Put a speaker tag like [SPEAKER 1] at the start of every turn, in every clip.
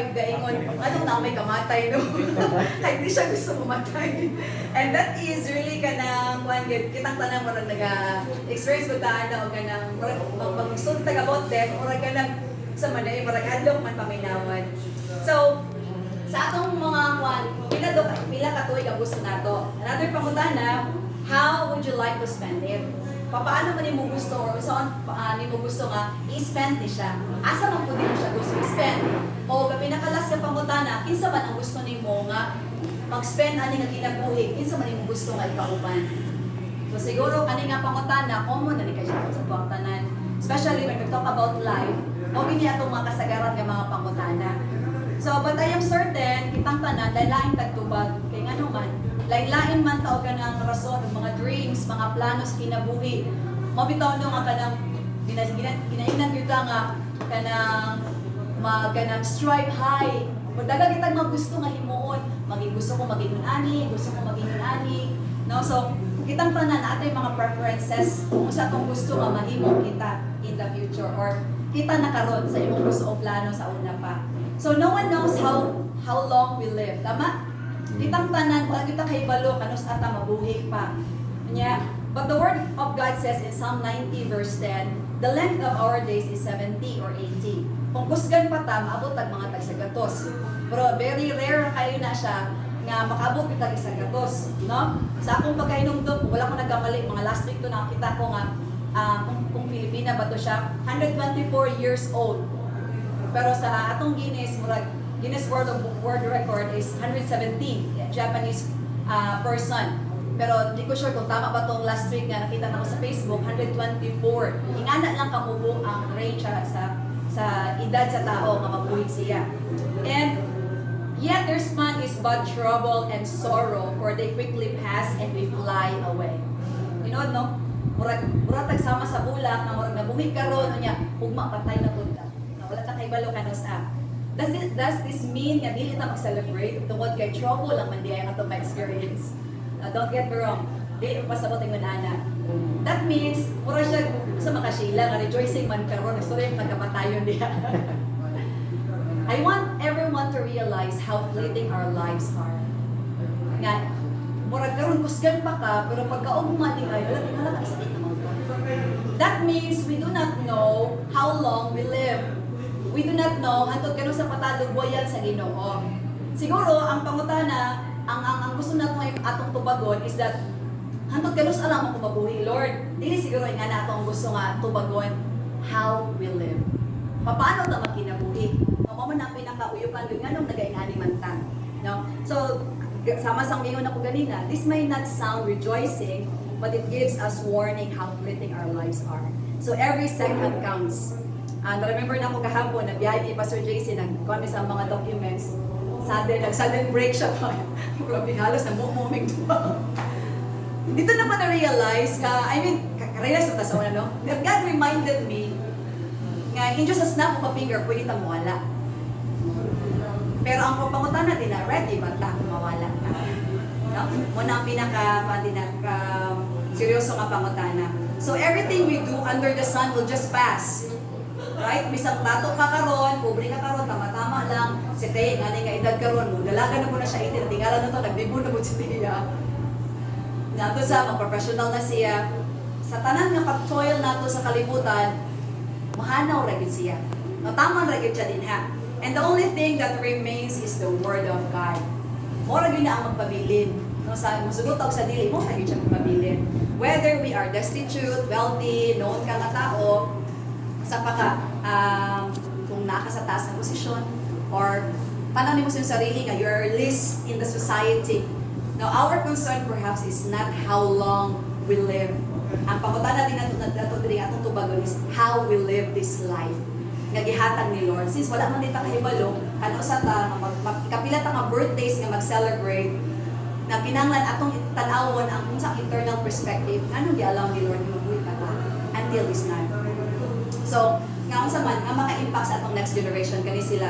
[SPEAKER 1] 5 gaingon, anong na may kamatay, no? Kahit di siya gusto mamatay. And that is really kanang, kitang tanang mo nag-experience ko taan na o kanang, mag-gusto about death, o kanang, sa manay, marag adlok man paminawan. So, sa atong mga pila ka tuig ang gusto nato. Another pangutana, how would you like to spend it? Paano man nimo gusto or saan nimo gusto nga i-spend ni siya? Asa man pud nimo siya gusto i-spend? O pinakalas sa pangutana, kinsa man ang gusto nimo nga mag-spend ani nga kinabuhi? Kinsa man nimo gusto nga ikauban? So siguro kani nga pangutana, common na ni kay siya sa tuwang tanan. Especially when we talk about life, o bini atong mga kasagaran nga mga pangutana. So, but I am certain, kitang tanan, lain tagtubag, kay ngano man, lain man tao ka ng rason, mga dreams, mga planos, kinabuhi. Mabitaw nyo nga kanang, ginainan kita nga, kanang strive high. Daga kitang mga gusto nga himuon, gusto ko maging ani, no? So, kitang tanan, atay mga preferences, kung sa itong gusto nga mahimo kita in the future, or kita nakaroon sa imong gusto o plano sa una pa. So no one knows how long we live. Tama? Kitang tanan, wala kita kay balo, kanus ata mabuhi pa. Yeah. But the word of God says in Psalm 90 verse 10, the length of our days is 70 or 80. Kung kusgan pa ta, maabot tag mga tagsagatos. Pero very rare kayo na siya nga makaabot kita isagatos, no? Sa akong pagkahinumdum, wala ko nagkamali, mga last week to nakita ko nga kung Pilipina ba to siya, 124 years old. Pero sa atong Guinness World Record is 117 Japanese person. Pero di ko sure kung tama ba tong last week nga nakita na ko sa Facebook, 124. Ingana lang kamubo ang range sa edad sa tao nga mabuhi siya. And yet their span is but trouble and sorrow, for they quickly pass and we fly away. You know, no? Murag tagsama sa bulak na murag nabuhi karon unya ugma patay na pud ka. Wala ta kay balo kanos up. Does this mean nga dili ta mag-celebrate tungod kay trouble lang man di ay atong ma-experience? Don't get me wrong. Dili pasabot ang ana. That means mura siya sa makasila nga rejoicing man karon istorya yung pagkamatayon diha. I want everyone to realize how fleeting our lives are. Nga murag karon kusgan pa ka pero pagkaugma di ay wala ka isakit naman ka. That means we do not know how long we live. We do not know hantod kanu sa patalugwayan sa Ginoo. Siguro ang pangutana, ang gusto nato atong tubagon is that hantod kanu sa alam ko mabuhi, Lord. Dili siguro nga nato ang gusto nga tubagon how we live. Paano ta makinabuhi? Mao man ang pinakauyukan gyud nganong nagaingani man ta. No? So sama sang mingon ako ganina, this may not sound rejoicing, but it gives us warning how fleeting our lives are. So every second counts. And remember na ako kahapon, nabiyahe kay Pastor JC, nag-comment sa mga documents. Nag-sudden break siya pa. Grabe, halos na mumuming tuwa. Dito naman na-realize realize ko sa una, no? God reminded me, nga, in just a snap of a finger, pwede ta mawala. Pero ang papangutan natin na, ready ba ta mawala ka? No? Muna ang seryoso nga pangutana. So everything we do under the sun will just pass. Right? Bisang tato ka karon, pobre ka karon, tama-tama lang. Si Tay, nga edad karon mo, dalaga na po na siya itin. Tingala na to, nagbibo na po si Tia. Nato sa, mag-professional na siya. Sa tanan nga pag-toil nato sa kalibutan, mahanaw ragid siya. Mataman ragid siya din ha. And the only thing that remains is the Word of God. Mora gyud na ang magpabilin. No, sa musugot sa dili mo ragid siya magpabilin. Whether we are destitute, wealthy, known ka nga tao, sa paka kung naka sa taas na posisyon, or paano mo sa sarili nga you're least in the society. Now, our concern perhaps is not how long we live. Ang pangutan natin atong tubagon is how we live this life. Nga gihatag ni Lord. Since wala man dito kahibalo, ano sa ta, kapila ta nga birthdays nga mag-celebrate, na kinanglan atong tanawon ang unsang eternal perspective, anong gi-allow ni Lord mabuhay pa ta until this time. So, nga unsa man nga maka-impact sa atong next generation kani sila.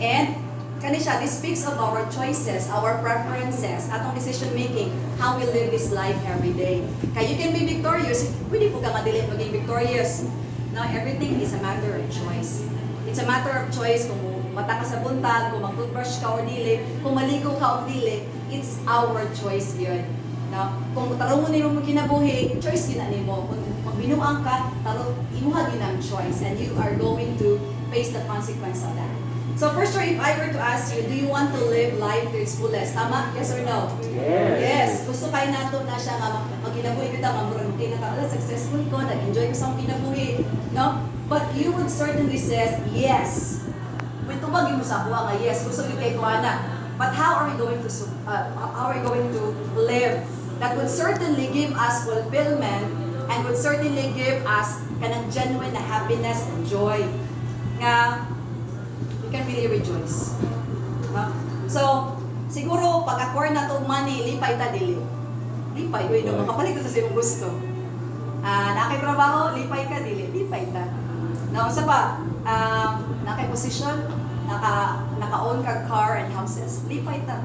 [SPEAKER 1] And kani siya, this speaks of our choices, our preferences, atong decision making, how we live this life every day. Kaya you can be victorious, pwede po ka madili maging victorious. Now, everything is a matter of choice. It's a matter of choice kung mata ka sa buntag, kung mag-toothbrush ka o dili, kung maligo ka o dili, it's our choice yun. No? Kung tarong mo nimo mo kinabuhi, choice yun na nimo. Kung magbinuang ka, tarong imuha yun ang choice, and you are going to face the consequence of that. So for sure, if I were to ask you, do you want to live life to its fullest? Tama? Yes or no?
[SPEAKER 2] Yes.
[SPEAKER 1] Yes. Gusto kayo nato na siya nga magkinabuhi kita, mamurang okay na ka, successful ko, nag-enjoy ko sa akong kinabuhi. No? But you would certainly say, yes. May tubagin mo sa buha nga, yes, gusto ko kay Kuana. But how are we going to live? That would certainly give us fulfillment and would certainly give us kanang genuine na happiness and joy. Nga, can really rejoice. No? So, siguro, pag-acquire na itong money, lipay ta dili. Lipay, uy, no, makapalit ko sa siyong gusto. Nakay trabaho, lipay ka dili. Lipay ta. No, sa pa, nakay position, naka-own ka car and houses. Lipay ta.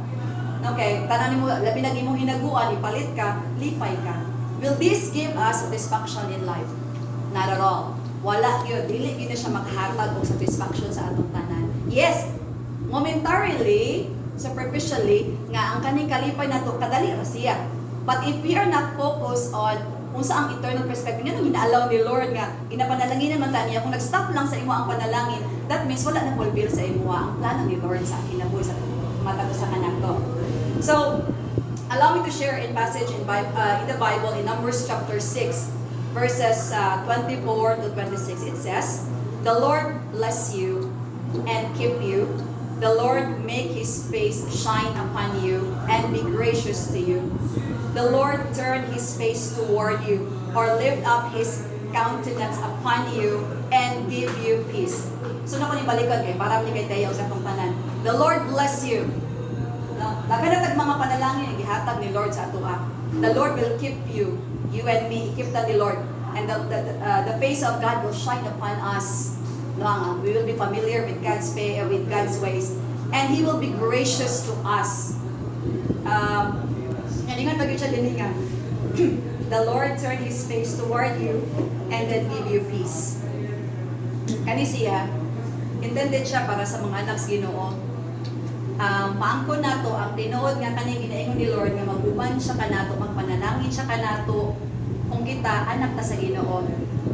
[SPEAKER 1] Okay, tanan mo, labi na imong hinaguan, ipalit ka, lipay ka. Will this give us satisfaction in life? Not at all. Wala yun. Dili yun na siya makahatag o satisfaction sa atong tanan. Yes, momentarily, superficially, nga ang kaning kalipay na to, kadali ra siya. But if we are not focused on kung sa ang eternal perspective, nga nung inaalaw ni Lord nga, inapanalangin naman ta niya, kung nag-stop lang sa imo ang panalangin, that means wala na fulfill sa imo ang plano ni Lord sa kinabuhi sa matag sa kanak to. So, allow me to share a passage in the Bible in Numbers chapter 6, verses 24 to 26. It says, "The Lord bless you and keep you. The Lord make His face shine upon you and be gracious to you. The Lord turn His face toward you or lift up His countenance upon you and give you peace." So na ko ni balikan kay para ni kay tayo sa tanan. The Lord bless you. No, laganatag mga panalangin ang gihatag ni Lord sa atoa. The Lord will keep you, you and me, keep the Lord, and the face of God will shine upon us. No, we will be familiar with God's ways, and He will be gracious to us. And ingat pag siya diningan. The Lord turn His face toward you and then give you peace. Kani siya, intended siya para sa mga anak sa Ginoo. Maangkon nato ang tinuod nga kani ginaingon ni Lord nga maguban siya kanato, magpanalangin siya kanato kung kita anak ta sa Ginoo.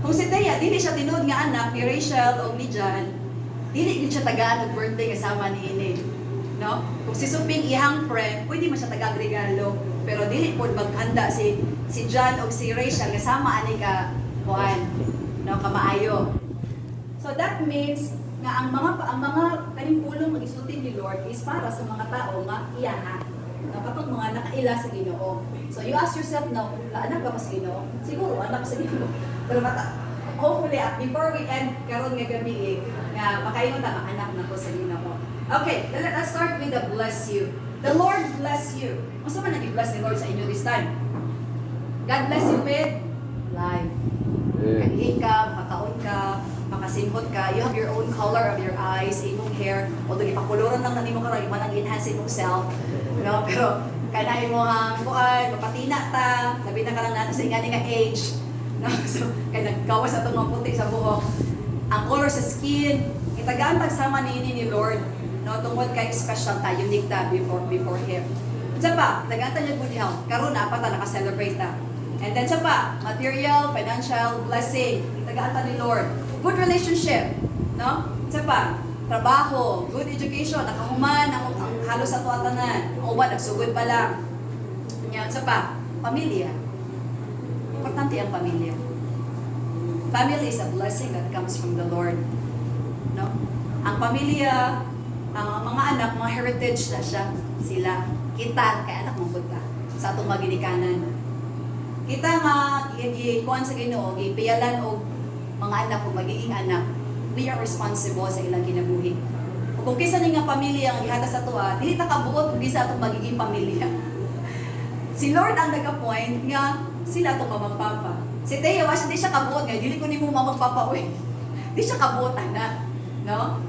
[SPEAKER 1] Kung si Thea, dili siya tinuod nga anak ni Rachel o ni John, dili gid siya tagaan og birthday kasama ni ini. No? Kung si Suping ihang friend, pwede man siya tagag regalo, pero dili pod maghanda si John o si Rachel kasama ani ka kuan, no, kamaayo. So that means nga ang mga kaning pulong mag-isulti ni Lord is para sa mga tao nga iyaha. No, kapag mga nakaila sa Ginoo. So you ask yourself now, anak ba sa Ginoo? Siguro anak sa Ginoo. Pero hopefully before we end karon nga gabi nga makaingon ta anak na ko sa Ginoo. Okay, let's start with the bless you. The Lord bless you. Unsa man nag-bless ni Lord sa inyo this time? God bless you with life. Kanihin ka, makakaon ka, makasimhot ka, you have your own color of your eyes, imong hair, although ipakuloran lang na nimo karon, iman ang enhance imong self. No, pero kanay mo ang kuan, mapatina ta, labi na ka lang natin sa ingani nga age. No, so kay nagkawas atong mga puti sa buhok. Ang color sa skin, itagaan pagsama ni Lord. No, tungod kay special ta, unique ta before Him. Sa pa, itagaan ta niya good health. Karon na pa ta naka-celebrate ta. And then sa pa, material, financial blessing, itagaan ta ni Lord. Good relationship, no? Sa pa, trabaho, good education, nakahuman ang halos sa tuwatanan. O ba, nagsugod pa lang. Yan, sa pa, pamilya. Importante ang pamilya. Family is a blessing that comes from the Lord. No? Ang pamilya, ang mga anak, mga heritage na siya. Sila, kita, kay anak mong punta sa atong maginikanan. Kita nga, kuhan sa Ginoo, ipiyalan o mga anak o magiging anak, we are responsible sa ilang kinabuhi. Kung kisa ni nga pamilya ang ihata sa tuwa, dili ta kabuot kung kisa atong magiging pamilya. Si Lord ang nag-appoint nga sila atong mamagpapa. Si Teo, di siya kabuot nga, dili ko ni mo mamagpapa, di siya kabuot, anak. No?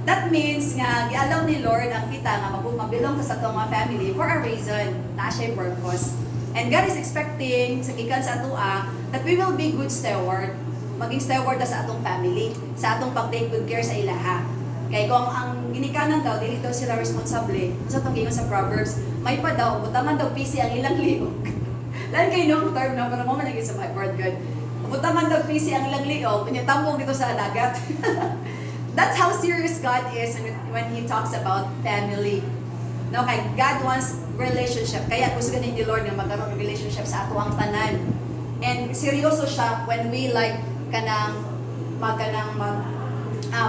[SPEAKER 1] That means nga, gialaw ni Lord ang kita nga mabilong ta sa atong mga family for a reason, na siya purpose. And God is expecting sa gikan sa atua that we will be good steward. Maging steward sa atong family, sa atong pag-take good care sa ilaha. Kaya kung ang ginikanan daw, dili daw sila responsable. Sa itong gingon sa Proverbs, may pa daw, butangan daw pisi ang ilang liog. Lahat kayo nung term na, pero mo man naging sa my word God. Butangan daw pisi ang ilang liog, panyatambong dito sa dagat. That's how serious God is when He talks about family. No, kay God wants relationship. Kaya gusto ganin ni Lord na magkaroon ng relationship sa ato ang tanan. And seryoso siya when we like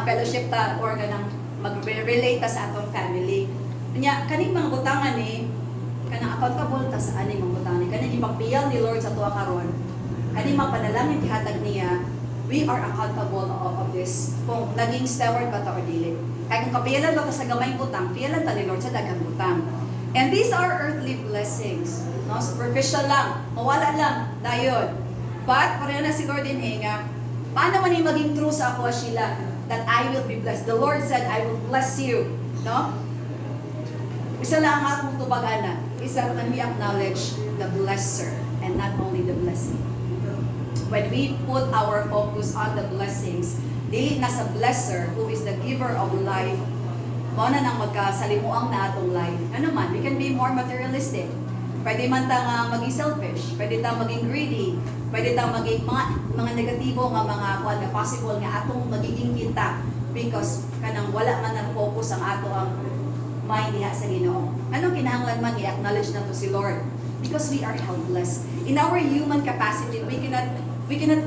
[SPEAKER 1] fellowship ta or kanang mag-relate ta sa atong family. Kanya kaning mga butangan ni kanang accountable ta sa aning mga butangan. Kaning ipagpiyal ni Lord sa tuwa karon. Kaning mapanalangin gihatag niya, we are accountable of this. Kung naging steward ba ta or dili. Kaya kung kapiyalan ba ta sa gamayng butang, piyalan ta ni Lord sa daghang butang. And these are earthly blessings. No, superficial lang, mawala lang, dayon. But pareho na siguro din nga, paano man yung maging true sa ako, Sheila, that I will be blessed. The Lord said, I will bless you. No? Isa lang ang akong tubag-ana. Isa when we acknowledge the blesser and not only the blessing. When we put our focus on the blessings, dili na sa blesser who is the giver of life, mo na nang magkasalimuang na atong life. Ano man, we can be more materialistic. Pwede man ta nga maging selfish, pwede ta maging greedy, pwede ta maging mga negatibo nga mga kuan nga possible nga atong magiging kita because kanang wala man ang focus ang ato ang mind diha sa Ginoo. Ano kinahanglan man i-acknowledge nato si Lord? Because we are helpless. In our human capacity, we cannot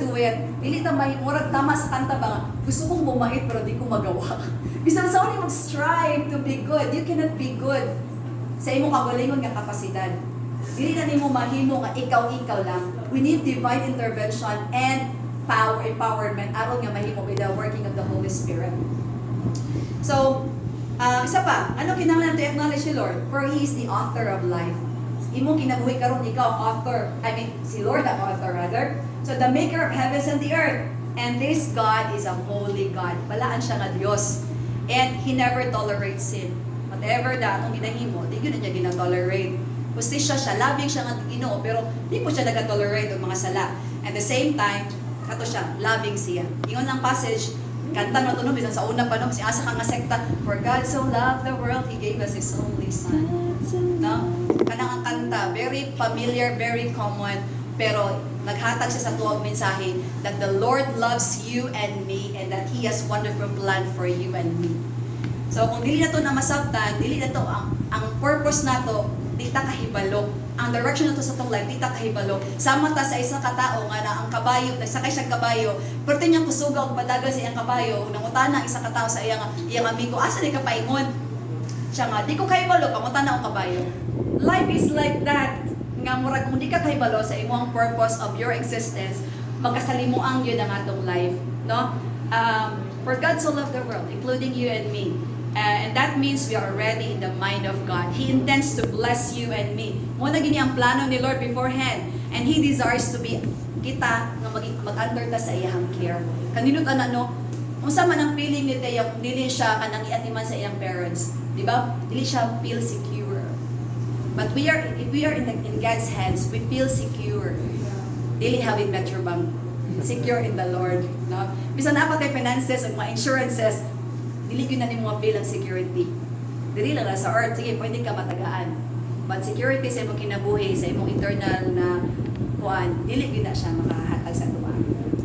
[SPEAKER 1] do it. Dili ta may murag tama sa kanta ba? Gusto kong bumait pero di ko magawa. Bisan sa only mag-strive to be good, you cannot be good sa imong kagalingon nga kapasidad. Dili na nimo mahimo nga ikaw lang. We need divine intervention and empowerment aron nga mahimo with the working of the Holy Spirit. So, isa pa, ano kinahanglan to acknowledge si Lord? For He is the author of life. Imo kinabuhi karon ikaw author. Si Lord ang author rather. So the maker of heavens and the earth. And this God is a holy God. Balaan siya nga Dios. And He never tolerates sin. Whatever da atong ginahimo, di gyud niya gina-tolerate. Justisya siya, loving siya nga Ginoo, pero di po siya nag-tolerate ng mga sala. At the same time, kato siya, loving siya. Ingon ang passage, kanta mo tunog, bisan sa una pa no, si asa ka nga sekta, for God so loved the world, He gave us His only Son. No? Kanang ang kanta, very familiar, very common, pero naghatag siya sa tuwang mensahe that the Lord loves you and me and that He has wonderful plan for you and me. So kung dili na to na masabtan, dili na to ang purpose nato, di ta kahibalo. Ang direction nato sa tong life, di ta kahibalo. Sama ta sa isang katao nga na ang kabayo, nagsakay siya kabayo, pero niyang kusugaw og padagan sa iyang kabayo, nangutana ang isang katao sa iyang amigo, asa di ka paingon? Siya nga, di ko kahibalo, pangutana og kabayo. Life is like that. Nga murag kung di ka kahibalo sa imong purpose of your existence, magkasalimuang yun ang atong life, no? For God so loved the world, including you and me. And that means we are already in the mind of God. He intends to bless you and me. Muna gini ang plano ni Lord beforehand. And He desires to be kita nga mag-under ta sa iyang care. Kanino ta na no? Unsa man ang feeling ni Teo, dili siya kanang iatiman sa iyang parents, di ba? Dili siya feel secure. But if we are in God's hands, we feel secure. Dili having Metro Bank. Secure in the Lord, no? Bisan na pa kay finances ug mga insurances, dili gyud na nimo feel ang security. Dili lang sa earth, sige, pwede ka matagaan. But security sa imong kinabuhi, sa imong eternal na kuan, dili gyud na siya makahatag sa tuwa.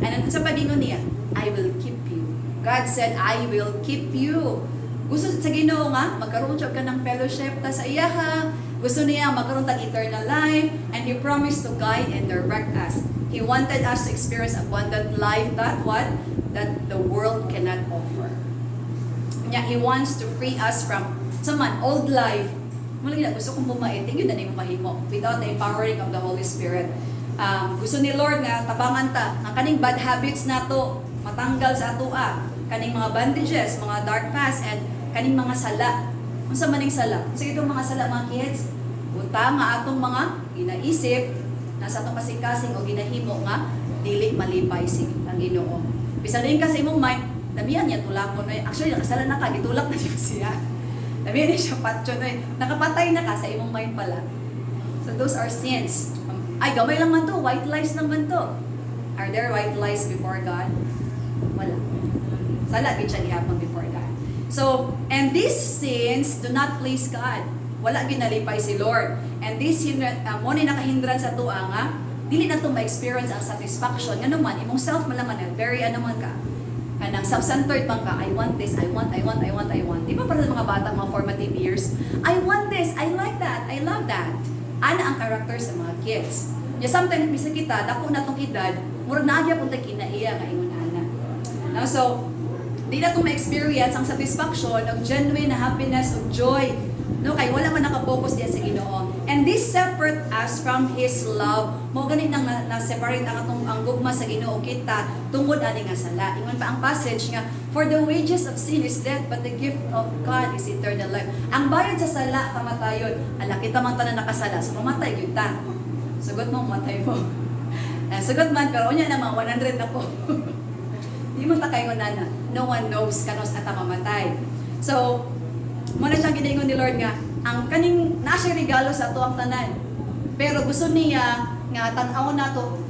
[SPEAKER 1] And sa pagingon niya, I will keep you. God said, I will keep you. Gusto sa Ginoo nga magkaroon siya ka ng fellowship ta sa iya ha. Gusto niya magkaroon tag eternal life, and He promised to guide and direct us. He wanted us to experience abundant life that the world cannot offer. Yeah, He wants to free us from old life. Mula gina, gusto kong bumait, yun na nimo mahimo without the empowering of the Holy Spirit. Gusto ni Lord nga tabangan ta ang kaning bad habits nato matanggal sa atoa, kaning mga bondages, mga dark past, and kaning mga sala. Unsa maning sala? Unsa itong mga sala, mga kids? Utang nga atong mga ginaisip nasa atong kasing-kasing o ginahimo nga dili malipay ang Ginoo. Bisan din kasi imong mind, damihan niya tulakon ay actually nakasalan na ka, gitulak na siya. Damihan niya siya patyon ay nakapatay na ka sa imong mind pala. So those are sins. Ay gamay lang man to, white lies lang man to. Are there white lies before God? Wala. Sala gid siya gihapon before God. So, and these sins do not please God. Wala ginalipay si Lord. And this mo ni nakahindran sa tuwa nga, dili na to ma-experience ang satisfaction. Nga naman, imong self malaman na very man ka. Kanang self-centered man ka, I want this, I want. Di ba para sa mga bata, mga formative years? I want this, I like that, I love that. Ana ang character sa mga kids. Yeah, sometimes, bisa kita, dako na tong edad, murag naagya punta kinaiya nga ingon ana. Now, so, di na to ma-experience ang satisfaction of genuine na happiness, of joy. No, kay wala man naka-focus diya sa Ginoo. And this separate us from His love. Mo ganit nang na-separate ang atong ang gugma sa Ginoo kita tungod ani nga sala. Ingon pa ang passage nga, for the wages of sin is death, but the gift of God is eternal life. Ang bayad sa sala kamatayon. Ala kita man tanan nakasala, so mamatay gyud ta. Sugot mo mamatay mo. Sugot man pero unya na mga 100 na po. Di mo ta kay nana. No one knows kanos ata mamatay. So, mo na siya giningon ni Lord nga, ang kaning na siya regalo sa ato ang tanan. Pero gusto niya nga tan-aw na to,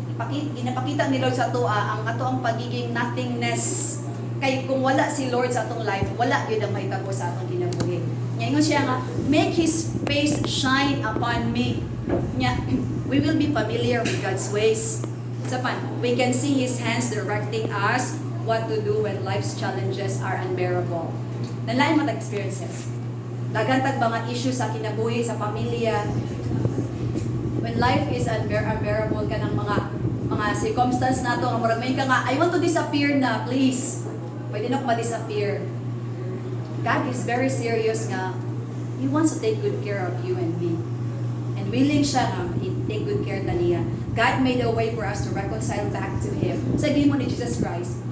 [SPEAKER 1] ginapakita ni Lord sa ato ang ato ang pagiging nothingness. Kay kung wala si Lord sa atong life, wala gyud ang mahitabo sa atong kinabuhi. Nya ingon siya nga, make His face shine upon me. Nya, we will be familiar with God's ways. Sapan, we can see His hands directing us what to do when life's challenges are unbearable. Nalain mo experiences. Dagantag mga issues sa kinabuhi, sa pamilya. When life is unbearable ka ng mga circumstance na to, murag may ka nga, I want to disappear na, please. Pwede na ko ma-disappear. God is very serious nga. He wants to take good care of you and me. And willing siya nga, take good care ta niya. God made a way for us to reconcile back to Him. Sa mo ni Jesus Christ,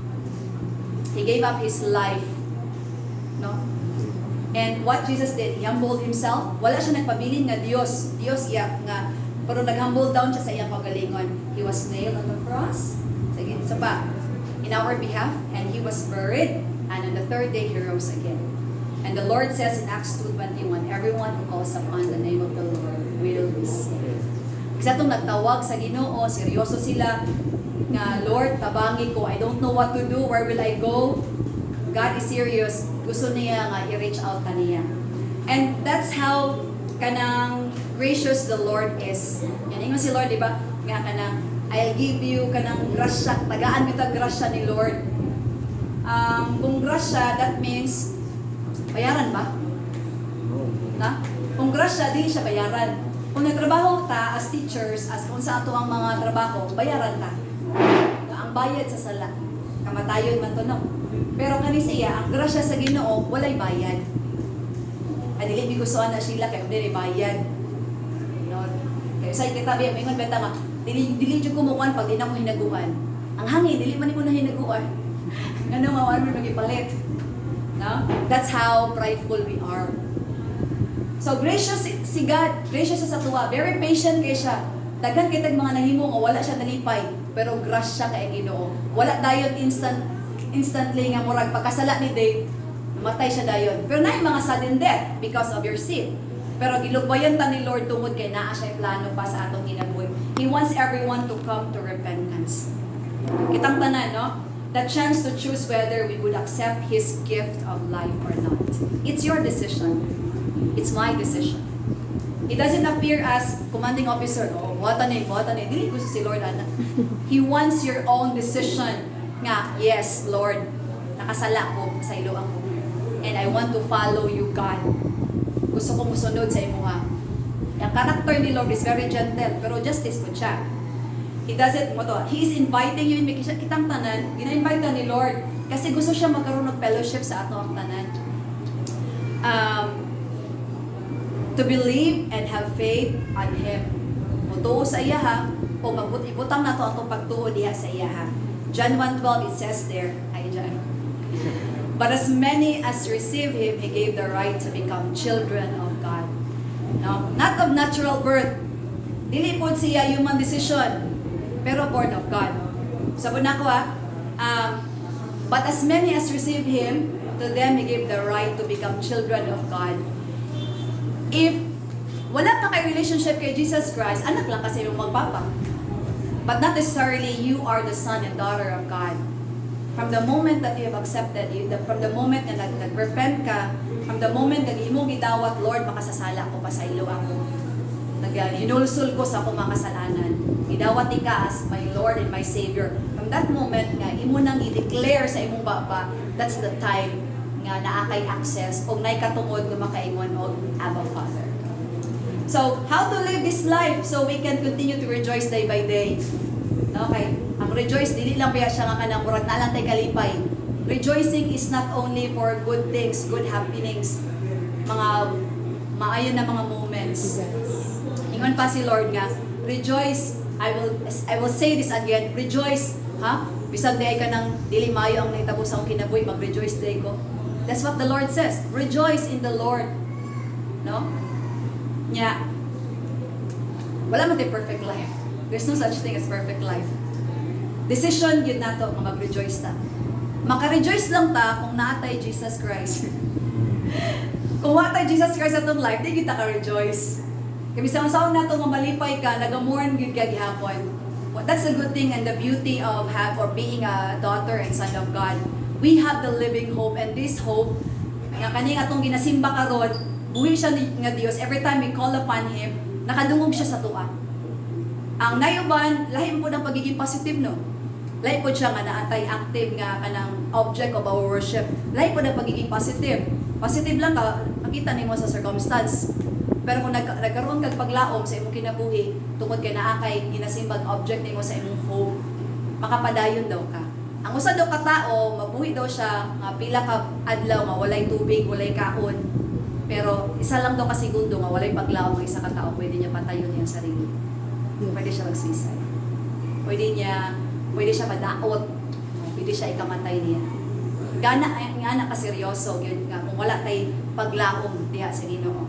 [SPEAKER 1] He gave up His life. No? And what Jesus did, He humbled Himself. Wala siya nagpabiling nga Diyos iya nga, pero nag-humble down siya sa iyang pagalingon. He was nailed on the cross. Sige, isa pa. In our behalf, and He was buried, and on the third day He rose again. And the Lord says in Acts 2:21, everyone who calls upon the name of the Lord will be saved. Kasi itong nagtawag sa Ginoo, seryoso sila, nga Lord, tabangi ko, I don't know what to do, where will I go? God is serious. Gusto niya nga i-reach out kaniya. And that's how kanang gracious the Lord is. Yan ingon si Lord, di ba? Nga kanang, I'll give you kanang grasya. Tagaan kita grasya ni Lord. Kung grasya, that means, bayaran ba? Na? Kung grasya, di siya bayaran. Kung nagtrabaho ta as teachers, as kung sa ato ang mga trabaho, bayaran ta. Ang bayad sa sala. Kamatayon man to, no? Pero kani siya, ang grasya sa Ginoo, walay bayad. Dili mi gustuhan na sila kay dili bayad. No? Kaya sa kitabi, may ingon beta nga, dili jud kumukuan pag di na mo hinaguan. Ang hangin dili man nimo na hinaguan. Ano mawala mo magipalit. No? That's how prideful we are. So gracious si God, gracious sa tuwa, very patient kay siya. Daghan kitag mga nahimo nga wala siya nalipay, pero grasya kay Ginoo. Wala dayon instantly nga murag pagkasala ni Dave, namatay siya dayon. Pero naay mga sudden death because of your sin. Pero gilugbayan ta ni Lord tungod kay naa siya plano pa sa atong kinabuhi. He wants everyone to come to repentance. Kitang tanan, no? The chance to choose whether we would accept His gift of life or not. It's your decision. It's my decision. It doesn't appear as commanding officer, oh, buhatan eh. Dili gusto si Lord, ana. He wants your own decision. Nga, yes, Lord, nakasala ko sa ilo ako. And I want to follow you, God. Gusto ko musunod sa imuha. Ang character ni Lord is very gentle, pero justice po siya. He doesn't, He is inviting you, may kitang tanan, gina-invite ni Lord, kasi gusto siya magkaroon ng fellowship sa ato ang tanan. To believe and have faith on Him. Mutuo sa iya ha, o ibutang na to atong pagtuo diha sa iya ha. John 1:12, it says there, but as many as receive Him, He gave the right to become children of God. No? Not of natural birth. Dili po siya human decision, pero born of God. Sabon na ko but as many as receive Him, to them He gave the right to become children of God. If wala pa kay relationship kay Jesus Christ, anak lang kasi yung magpapa. But not necessarily you are the son and daughter of God. From the moment that you have accepted, from the moment na nag-repent ka, from the moment na imong gidawat, Lord, makasasala ko, pasaylo ako. Hinulsul ko sa akong mga kasalanan. Gidawat ka as my Lord and my Savior. From that moment nga, imo nang i-declare sa imong baba, that's the time nga naakay access o nay katungod nga makaingon og Abba Father. So, how to live this life so we can continue to rejoice day by day? Okay, ang rejoice, dili lang biya siya nga kanang murag na lang tay kalipay. Rejoicing is not only for good things, good happenings, mga maayon na mga moments. Ingon pa si Lord nga, rejoice, I will say this again, rejoice, ha? Bisag day ka nang dili maayo ang nahitabo sa akong kinabuhi, mag-rejoice day ko. That's what the Lord says, rejoice in the Lord. No? Nya, wala man tay perfect life. There's no such thing as perfect life. Decision yun nato nga mag-rejoice ta. Maka-rejoice lang ta kung naatay Jesus Christ. Kung naatay Jesus Christ atong life, di kita ka-rejoice. Kaya bisang saan nato nga malipay ka, nagamorn gyud ka gihapon. That's a good thing and the beauty of being a daughter and son of God. We have the living hope, and this hope nga kaning atong ginasimba karon, buhi siya nga Dios. Every time we call upon Him, nakadungog siya sa tuwa. Ang nayuban, lahi po ng pagiging positive, no? Lahi po siya nga naatay active nga kanang object of our worship. Lahi po ng pagiging positive. Positive lang ka, makita nimo sa circumstance. Pero kung nagkaroon kag paglaom sa imong kinabuhi, tungod kay naakay ginasimbag object nimo sa imong hope, makapadayon daw ka. Ang usa daw ka tao, mabuhi daw siya nga pila ka adlaw nga walay tubig, walay kaon. Pero isa lang daw ka segundo nga walay paglaom ng isa ka tao, pwede niya patayon iyang sarili. Pwede siya mag-suicide. Pwede siya madaot. Pwede siya ikamatay niya. Nga ka seryoso, yun nga, kung wala tay paglaom diha sa Ginoo.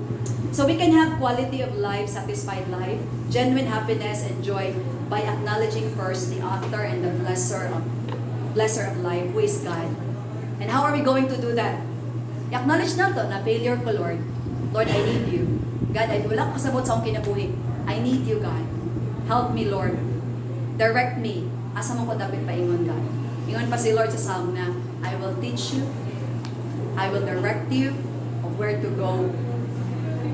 [SPEAKER 1] So we can have quality of life, satisfied life, genuine happiness and joy by acknowledging first the author and the blesser of life, who is God. And how are we going to do that? I-acknowledge na to na failure ko, Lord. Lord, I need you. God, wala ko kasabot sa akong kinabuhi. I need you, God. Help me, Lord. Direct me. Asa mo ko dapat paingon, God? Ingon pa si Lord sa Psalm na, I will teach you. I will direct you of where to go.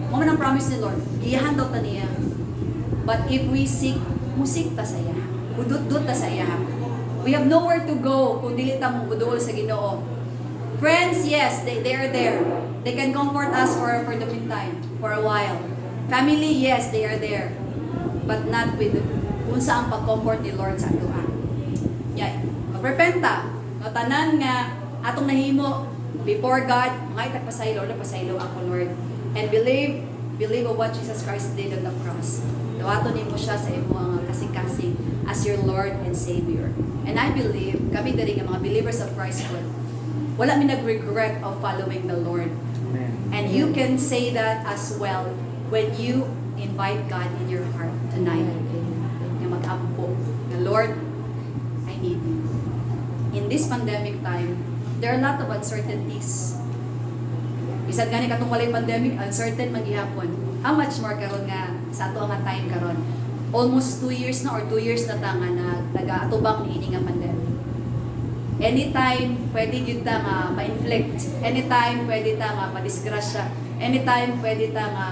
[SPEAKER 1] Mga nang promise ni Lord, giyahan daw ta niya. But if we seek, musik ta sa iya. Udut-dut ta sa iya. We have nowhere to go kung dili ta mong budol sa Ginoo. Friends, yes, they are there. They can comfort us for the meantime, for a while. Family, yes, they are there. But not with kung saan pag-comfort ni Lord sa ato. Yeah. Magrepenta. No, tanan nga atong nahimo before God, mga itagpasaylo, napasaylo ako, Lord. And believe of what Jesus Christ did on the cross. Dawato nimo siya sa imo ang kasing-kasing as your Lord and Savior. And I believe, kami diri nga mga believers of Christ, Lord, wala mi nag-regret of following the Lord. And you can say that as well when you invite God in your heart tonight. Nga mag-ampo. Na Lord, I need you. In this pandemic time, there are a lot of uncertainties. Bisag gani katong walay pandemic, uncertain maghihapon. How much more karon nga sa ato nga time karon? Almost 2 years na or 2 years na ta nga nag-atubang ni ini nga pandemic. Anytime pwede gyud ta nga ma-inflict. Anytime pwede ta nga ma-disgrasya. Anytime pwede ta nga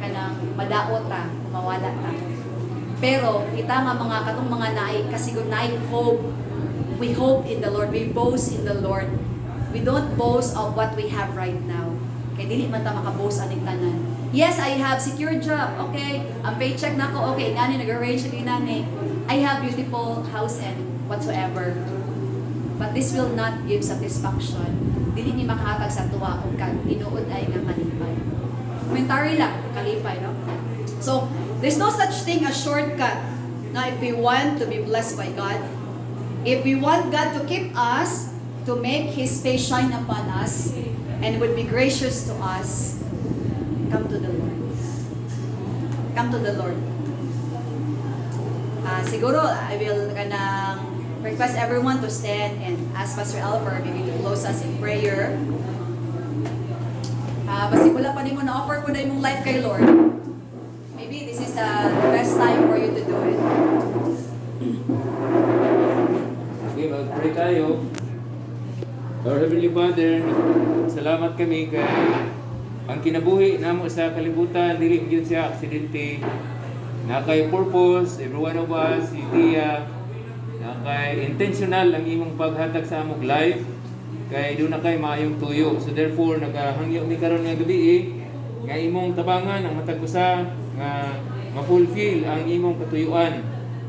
[SPEAKER 1] kanang madaot ta, mawala ta. Pero kita nga mga katong mga naay kasiguro naay hope. We hope in the Lord. We boast in the Lord. We don't boast of what we have right now. Kay dili man ta makaboast aning tanan. Yes, I have secure job. Okay, ang paycheck nako. Okay, ngani nag-arrange ni nani. I have beautiful house and whatsoever. But this will not give satisfaction. Dili ni makahatag sa tuwa kung tinuod ay nga kalipay. Commentary lang, kalipay, no? So, there's no such thing as shortcut. Now, if we want to be blessed by God, if we want God to keep us, to make His face shine upon us, and would be gracious to us, come to the Lord. Come to the Lord. Siguro, I will request everyone to stand and ask Pastor Albert maybe to close us in prayer. Basta wala pa din mo na-offer mo na yung life kay Lord. Maybe this is the best time for you to do it.
[SPEAKER 2] Okay, mag-pray tayo. Our Heavenly Father, salamat kami kay ang kinabuhi namo sa kalibutan, dili gyud siya aksidente. Na kay purpose, every one of us, si Tia, na kay intentional ang imong paghatag sa among life, kay doon na kay maayong tuyo. So therefore, naghangyo mi karon nga gabi nga imong tabangan ang matag usa nga ma-fulfill ang imong katuyuan.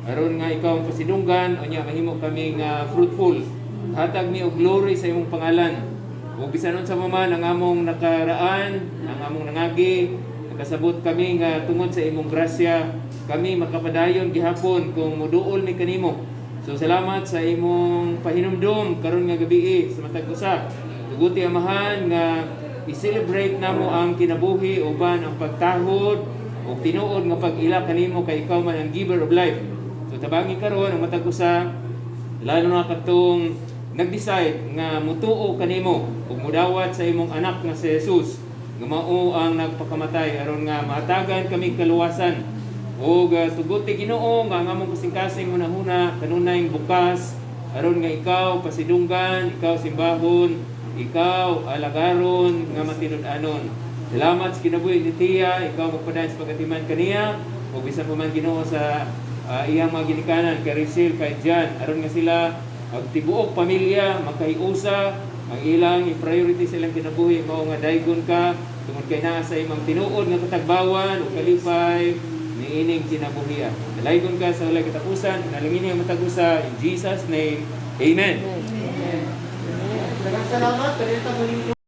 [SPEAKER 2] Aron nga ikaw ang pasidunggan, o niya mahimo kami nga fruitful. Hatag mi og glory sa imong pangalan. Ug bisan unsa man ang among nakaraan, ang among nangagi, nakasabot kami nga tungod sa imong grasya, kami makapadayon gihapon kung moduol mi kanimo. So salamat sa imong pahinumdom karon nga gabi sa matag usa. Tuguti amahan nga i-celebrate namo ang kinabuhi uban ang pagtahod o tinuod nga pag-ila kanimo kay ikaw man ang giver of life. So tabangi karon ang matag usa, lalo na katong nag-decide nga mutuo kanimo ug mudawat sa imong anak nga si Jesus nga mao ang nagpakamatay aron nga mahatagan kami kaluwasan. Ug tuguti Ginoo nga ang among kasing-kasing hunahuna kanunay bukas aron nga ikaw pasidunggan, ikaw simbahon, ikaw alagaron nga matinud-anon. Salamat sa kinabuhi ni Tia, ikaw magpadayon sa pagatiman kaniya ug bisan pa man Ginoo sa iyang mga ginikanan kay Rizal, kay Jan, aron nga sila ang tibuok pamilya makahiusa ang ilang i-priority sa ilang kinabuhi mao nga daygon ka tungod kay naa sa imong tinuod nga katagbawan ug kalipay niining kinabuhian. Dalaygon ka sa walay katapusan, nalangin ang matag usa in Jesus name. Amen.
[SPEAKER 3] Salamat.